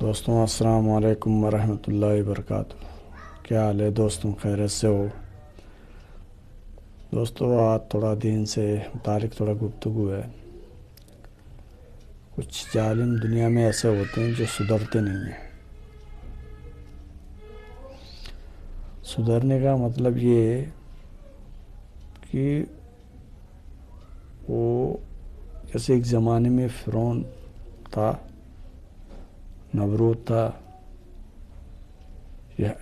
دوستوں السلام علیکم ورحمۃ اللہ وبرکاتہ۔ کیا حال ہے دوستوں؟ خیریت سے ہو؟ دوستوں آج تھوڑا دین سے متعلق تھوڑا گفتگو ہے۔ کچھ ظالم دنیا میں ایسے ہوتے ہیں جو سدھرتے نہیں ہیں۔ سدھرنے کا مطلب یہ ہے کہ وہ جیسے ایک زمانے میں فرعون تھا، نمرود تھا،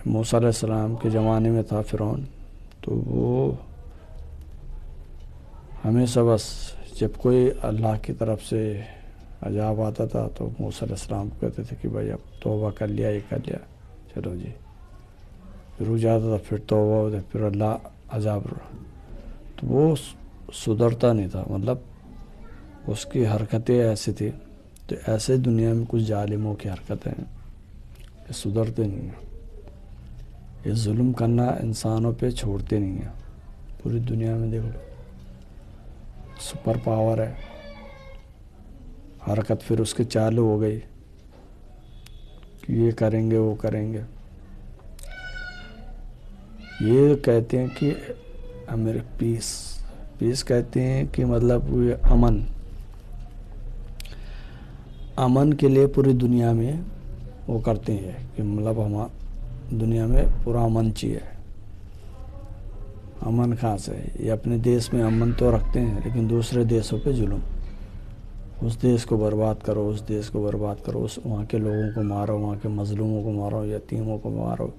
موسیٰ علیہ السلام کے زمانے میں تھا فرعون، تو وہ ہمیشہ بس جب کوئی اللہ کی طرف سے عذاب آتا تھا تو موسیٰ علیہ السلام کو کہتے تھے کہ بھائی اب توبہ کر لیا، یہ کر لیا، چلو جی، پھر وہ جاتا تھا، پھر توبہ ہوتا، پھر اللہ عذاب تو وہ سدھرتا نہیں تھا، مطلب اس کی حرکتیں ایسی تھی۔ تو ایسے دنیا میں کچھ ظالموں کی حرکتیں ہیں، یہ سدھرتے نہیں ہیں، یہ ظلم کرنا انسانوں پہ چھوڑتے نہیں ہیں۔ پوری دنیا میں دیکھ لو، سپر پاور ہے، حرکت پھر اس کی چالو ہو گئی کہ یہ کریں گے وہ کریں گے۔ یہ کہتے ہیں کہ امیر پیس کہتے ہیں کہ مطلب یہ امن کے لیے پوری دنیا میں وہ کرتے ہیں کہ مطلب ہم دنیا میں پورا امن چاہیے۔ امن کہاں سے؟ یہ اپنے دیش میں امن تو رکھتے ہیں لیکن دوسرے دیشوں پہ ظلم، اس دیش کو برباد کرو، اس دیش کو برباد کرو، وہاں کے لوگوں کو مارو، وہاں کے مظلوموں کو مارو، یتیموں کو مارو۔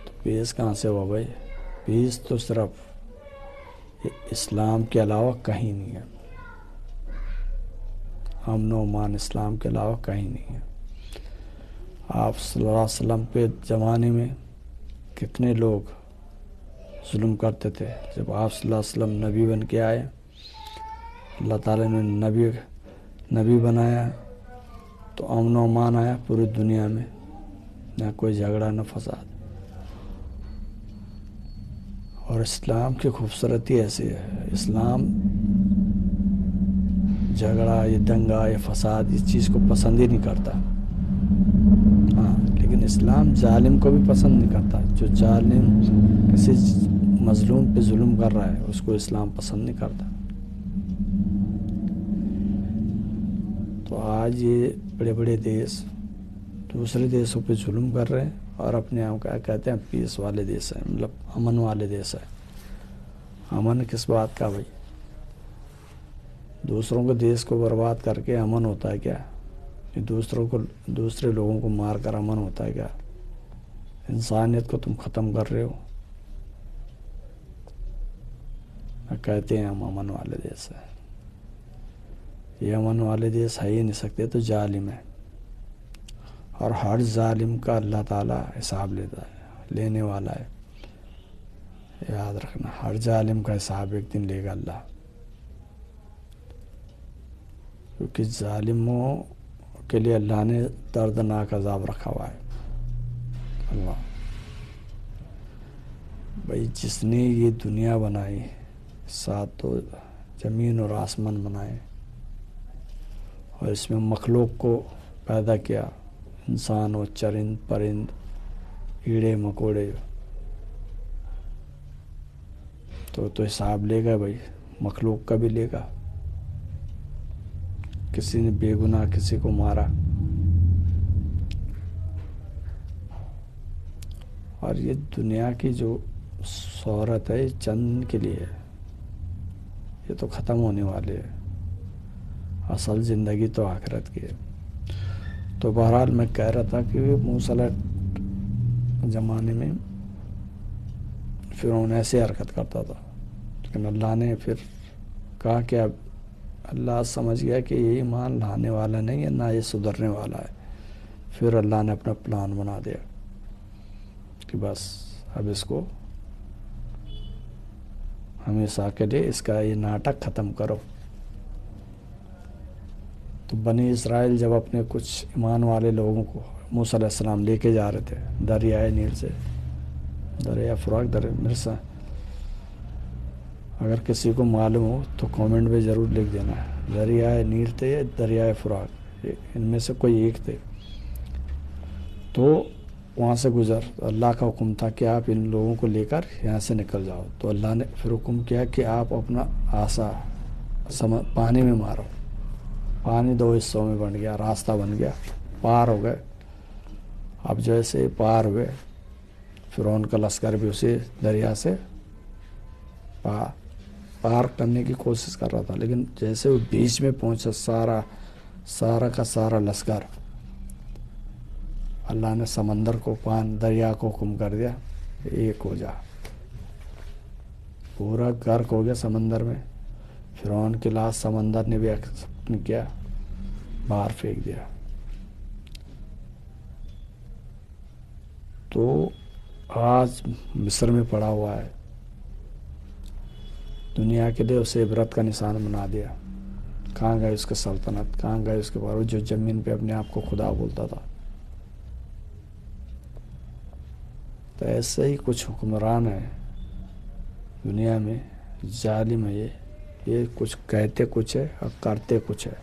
تو پیس کہاں سے ہوا بھائی؟ پیس تو صرف اسلام کے علاوہ کہیں نہیں ہے، امن و امان اسلام کے علاوہ کہیں نہیں ہے۔ آپ صلی اللہ علیہ وسلم پہ زمانے میں کتنے لوگ ظلم کرتے تھے، جب آپ صلی اللہ علیہ وسلم نبی بن کے آئے، اللہ تعالیٰ نے نبی بنایا تو امن و امان آیا پوری دنیا میں، نہ کوئی جھگڑا نہ فساد۔ اور اسلام کی خوبصورتی ایسی ہے، اسلام جھگڑا، یہ دنگا، یہ فساد، اس چیز کو پسند ہی نہیں کرتا۔ ہاں، لیکن اسلام ظالم کو بھی پسند نہیں کرتا۔ جو ظالم کسی مظلوم پہ ظلم کر رہا ہے اس کو اسلام پسند نہیں کرتا۔ تو آج یہ بڑے بڑے دیش دوسرے دیشوں پہ ظلم کر رہے ہیں اور اپنے آپ کا کہتے ہیں پیس والے دیش ہیں، مطلب امن والے دیش ہیں۔ امن کس بات کا بھائی؟ دوسروں کے دیش کو برباد کر کے امن ہوتا ہے کیا؟ کہ دوسرے لوگوں کو مار کر امن ہوتا ہے کیا؟ انسانیت کو تم ختم کر رہے ہو۔ کہتے ہیں ہم امن والے دیش ہیں، یہ امن والے دیش ہے ہی نہیں سکتے، تو ظالم ہے۔ اور ہر ظالم کا اللہ تعالیٰ حساب لیتا ہے، لینے والا ہے، یاد رکھنا، ہر ظالم کا حساب ایک دن لے گا اللہ، کیونکہ ظالموں کے لیے اللہ نے دردناک عذاب رکھا ہوا ہے۔ اللہ بھائی، جس نے یہ دنیا بنائی، ساتھ تو زمین اور آسمان بنائے، اور اس میں مخلوق کو پیدا کیا، انسان و چرند پرند، کیڑے مکوڑے، تو حساب لے گا بھائی، مخلوق کا بھی لے گا۔ کسی نے بے گناہ کسی کو مارا، اور یہ دنیا کی جو شہرت ہے یہ چند کے لیے ہے، یہ تو ختم ہونے والے ہے، اصل زندگی تو آخرت کی ہے۔ تو بہرحال میں کہہ رہا تھا کہ موسیٰ علیہ زمانے میں فرعون ایسے حرکت کرتا تھا، لیکن اللہ نے پھر کہا کہ اب اللہ سمجھ گیا کہ یہ ایمان لانے والا نہیں ہے، نہ یہ سدھرنے والا ہے۔ پھر اللہ نے اپنا پلان بنا دیا کہ بس اب اس کو ہمیشہ کے لیے اس کا یہ ناٹک ختم کرو۔ تو بنی اسرائیل جب اپنے کچھ ایمان والے لوگوں کو موسیٰ علیہ السلام لے کے جا رہے تھے دریائے نیل سے، دریا فرات مرسا، اگر کسی کو معلوم ہو تو کامنٹ میں ضرور لکھ دینا، دریائے نیل تھے یا دریائے فرات، ان میں سے کوئی ایک تھے۔ تو وہاں سے گزر، اللہ کا حکم تھا کہ آپ ان لوگوں کو لے کر یہاں سے نکل جاؤ، تو اللہ نے پھر حکم کیا کہ آپ اپنا عصا پانی میں مارو، پانی 2 حصوں میں بن گیا، راستہ بن گیا، پار ہو گئے۔ اب جیسے پار ہوئے، فرعون کا لشکر بھی اسی دریا سے پار کرنے کی کوشش کر رہا تھا، لیکن جیسے وہ بیچ میں پہنچا، سارا کا سارا لشکر، اللہ نے سمندر کو دریا کو حکم کر دیا ایک ہو جا، پورا غرق ہو گیا سمندر میں۔ فرعون کی لاش سمندر نے بھی ایکسپٹ نہیں کیا، باہر پھینک دیا۔ تو آج مصر میں پڑا ہوا ہے، دنیا کے لیے اسے عبرت کا نشان بنا دیا۔ کہاں گئے اس کی سلطنت، کہاں گئے اس کے باوجود جو زمین پہ اپنے آپ کو خدا بولتا تھا۔ تو ایسے ہی کچھ حکمران ہیں دنیا میں، ظالم ہے یہ کچھ کہتے کچھ ہے اور کرتے کچھ ہے۔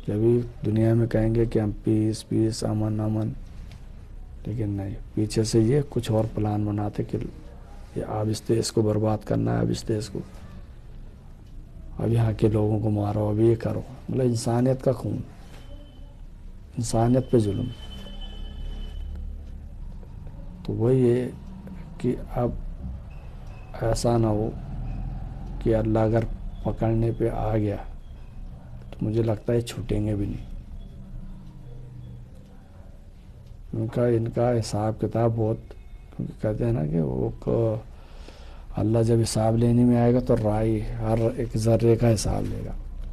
جبھی دنیا میں کہیں گے کہ ہم پیس امن، لیکن نہیں، پیچھے سے یہ کچھ اور پلان بناتے کہ اب اس دیش کو برباد کرنا ہے، اب اس دیش کو، اب یہاں کے لوگوں کو مارو، اب یہ کرو، مطلب انسانیت کا خون، انسانیت پہ ظلم۔ تو وہی ہے کہ اب ایسا نہ ہو کہ اللہ اگر پکڑنے پہ آ گیا تو مجھے لگتا ہے چھوٹیں گے بھی نہیں، ان کا حساب کتاب بہت، کیونکہ کہتے ہیں نا کہ وہ اللہ جب حساب لینے میں آئے گا تو ہر ایک ذرے کا حساب لے گا،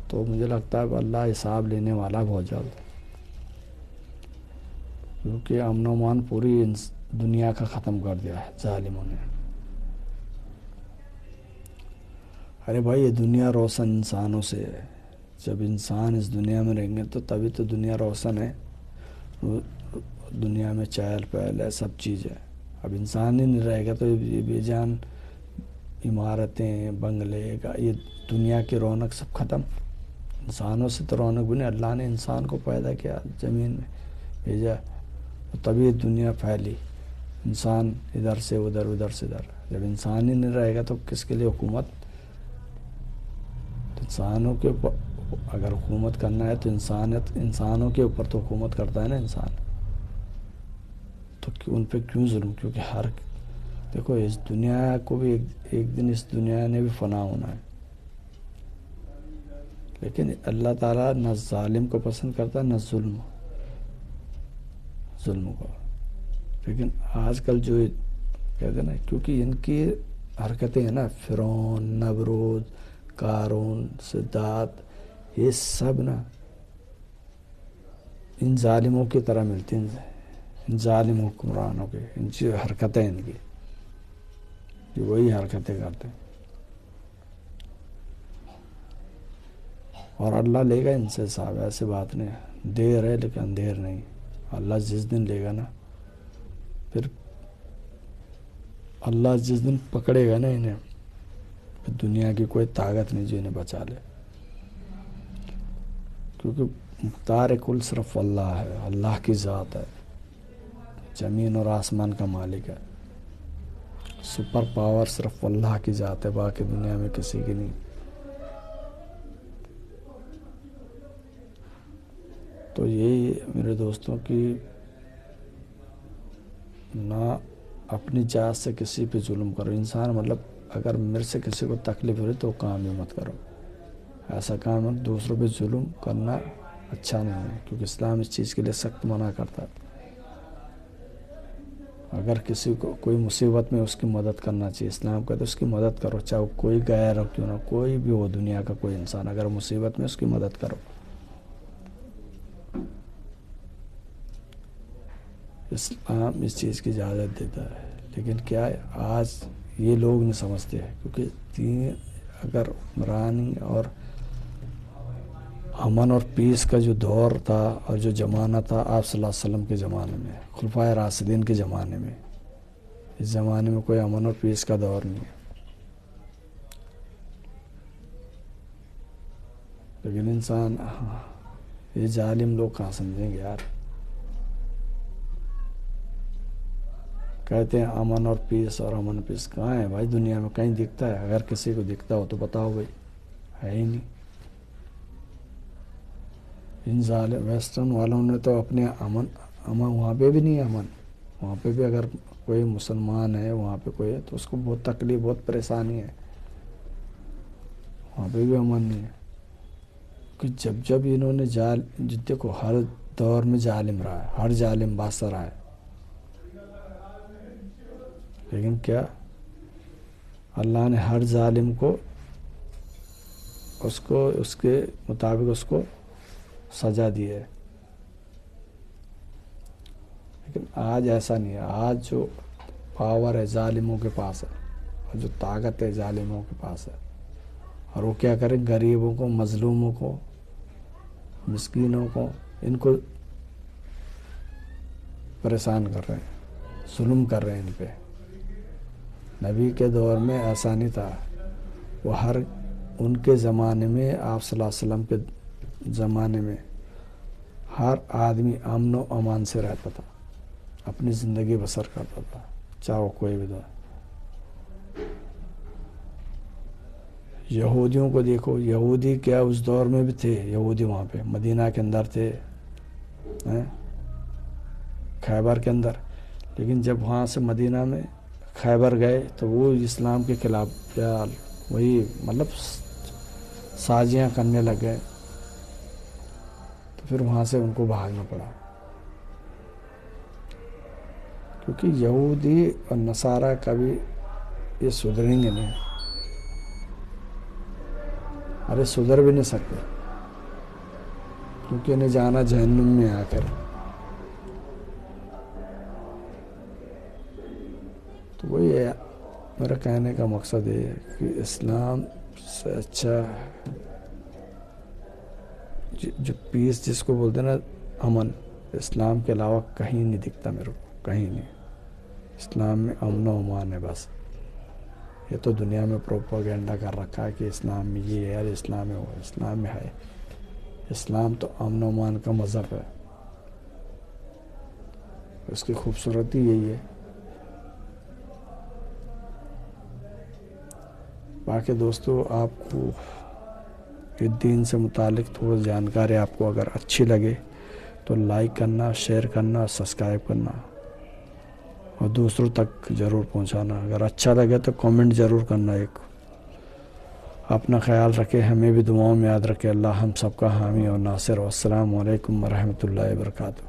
تو مجھے لگتا ہے اللہ حساب لینے والا بہت جلد، کیونکہ امن و امان پوری دنیا کا ختم کر دیا ہے ظالموں نے۔ ارے بھائی، یہ دنیا روشن انسانوں سے ہے، جب انسان اس دنیا میں رہیں گے تو تبھی تو دنیا روشن ہے، دنیا میں چہل پہل ہے، سب چیز ہے۔ اب انسان ہی نہیں رہے گا تو یہ بے جان عمارتیں، بنگلے، یہ دنیا کی رونق سب ختم۔ انسانوں سے تو رونق بھی نہیں، اللہ نے انسان کو پیدا کیا، زمین میں بھیجا، تبھی دنیا پھیلی، انسان ادھر سے ادھر، ادھر سے ادھر۔ جب انسان ہی نہیں رہے گا تو کس کے لیے حکومت؟ انسانوں کے اوپر اگر حکومت کرنا ہے تو انسانوں کے اوپر تو حکومت کرتا ہے نا انسان، تو ان پہ کیوں ظلم؟ کیونکہ دیکھو اس دنیا کو بھی ایک دن اس دنیا نے بھی فنا ہونا ہے، لیکن اللہ تعالیٰ نہ ظالم کو پسند کرتا نہ ظلم کو۔ لیکن آج کل جو کہتے ہیں نا، کیونکہ ان کی حرکتیں ہیں نا، فرعون، نمرود، قارون، صدات، یہ سب نا ان ظالموں کی طرح ملتی ہیں، ان ظالم حکمرانوں کے، ان کی حرکتیں، ان کی یہ وہی حرکتیں کرتے ہیں، اور اللہ لے گا ان سے حساب، ایسی بات نہیں ہے، دیر ہے لیکن اندھیر نہیں۔ اللہ جس دن لے گا نا، پھر اللہ جس دن پکڑے گا نا انہیں، پھر دنیا کی کوئی طاقت نہیں جو انہیں بچا لے، کیونکہ مختار کل صرف اللہ ہے، اللہ کی ذات ہے، زمین اور آسمان کا مالک ہے، سپر پاور صرف اللہ کی ذات ہے، باقی دنیا میں کسی کی نہیں۔ تو یہی میرے دوستوں کی، نہ اپنی ذات سے کسی پہ ظلم کرو۔ انسان مطلب اگر میرے سے کسی کو تکلیف ہو رہی تو کام بھی مت کرو، ایسا کام ہے دوسروں پہ ظلم کرنا اچھا نہیں ہے، کیونکہ اسلام اس چیز کے لیے سخت منع کرتا ہے۔ اگر کسی کو کوئی مصیبت میں، اس کی مدد کرنا چاہیے، اسلام کہتا ہے اس کی مدد کرو، چاہے کوئی غیر ہو کیوں نہ، کوئی بھی ہو دنیا کا کوئی انسان، اگر مصیبت میں اس کی مدد کرو۔ اسلام اس چیز کی اجازت دیتا ہے، لیکن کیا ہے آج یہ لوگ نہیں سمجھتے، کیونکہ اگر حکمرانی اور امن اور پیس کا جو دور تھا اور جو زمانہ تھا آپ صلی اللہ علیہ وسلم کے زمانے میں، خلفائے راشدین کے زمانے میں، اس زمانے میں کوئی امن اور پیس کا دور نہیں ہے، لیکن انسان یہ ظالم لوگ کہاں سمجھیں گے یار. کہتے ہیں امن اور پیس، اور امن پیس کہاں ہے بھائی دنیا میں؟ کہیں دکھتا ہے؟ اگر کسی کو دکھتا ہو تو بتاؤ بھائی. ہے ہی نہیں. ان ظالم ویسٹرن والوں نے تو اپنے امن وہاں پہ بھی نہیں ہے امن. وہاں پہ بھی اگر کوئی مسلمان ہے وہاں پہ کوئی ہے تو اس کو بہت تکلیف، بہت پریشانی ہے. وہاں پہ بھی امن نہیں ہے. کہ جب انہوں نے دیکھو ہر دور میں ظالم رہا ہے، ہر ظالم بادشاہ رہا ہے، لیکن کیا اللہ نے ہر ظالم کو اس کے مطابق اس کو سزا دی ہے. لیکن آج ایسا نہیں ہے. آج جو پاور ہے ظالموں کے پاس ہے، اور جو طاقت ہے ظالموں کے پاس ہے. اور وہ کیا کریں؟ غریبوں کو، مظلوموں کو، مسکینوں کو، ان کو پریشان کر رہے ہیں، ظلم کر رہے ہیں ان پہ. نبی کے دور میں ایسا نہیں تھا. وہ ان کے زمانے میں، آپ صلی اللہ علیہ وسلم کے زمانے میں ہر آدمی امن و امان سے رہتا تھا، اپنی زندگی بسر کرتا تھا، چاہے وہ کوئی بھی تھا. یہودیوں کو دیکھو، یہودی کیا اس دور میں بھی تھے. یہودی وہاں پہ مدینہ کے اندر تھے، خیبر کے اندر. لیکن جب وہاں سے مدینہ میں خیبر گئے تو وہ اسلام کے خلاف وہی مطلب سازیاں کرنے لگ گئے. تو پھر وہاں سے ان کو بھاگنا پڑا، کیونکہ یہودی اور نصارہ کبھی یہ سدھریں گے نہیں. ارے سدھر بھی نہیں سکتے، کیونکہ انہیں جانا جہنم میں آخر. تو وہی ہے میرا کہنے کا مقصد یہ ہے کہ اسلام سے اچھا جو پیس جس کو بولتے ہیں نا، امن، اسلام کے علاوہ کہیں نہیں دکھتا میرے کو، کہیں نہیں. اسلام میں امن و امان ہے بس. یہ تو دنیا میں پروپیگنڈا کر رکھا ہے کہ اسلام میں یہ ہے، اسلام میں وہ. اسلام میں ہے، اسلام تو امن و امان کا مذہب ہے. اس کی خوبصورتی یہی ہے. باقی دوستو، آپ کو دین سے متعلق تھوڑی جانکاری آپ کو اگر اچھی لگے تو لائک کرنا، شیئر کرنا، سبسکرائب کرنا، اور دوسروں تک ضرور پہنچانا. اگر اچھا لگے تو کامنٹ ضرور کرنا ایک. اپنا خیال رکھے، ہمیں بھی دعاؤں میں یاد رکھے. اللہ ہم سب کا حامی اور ناصر. والسلام علیکم ورحمۃ اللہ وبرکاتہ.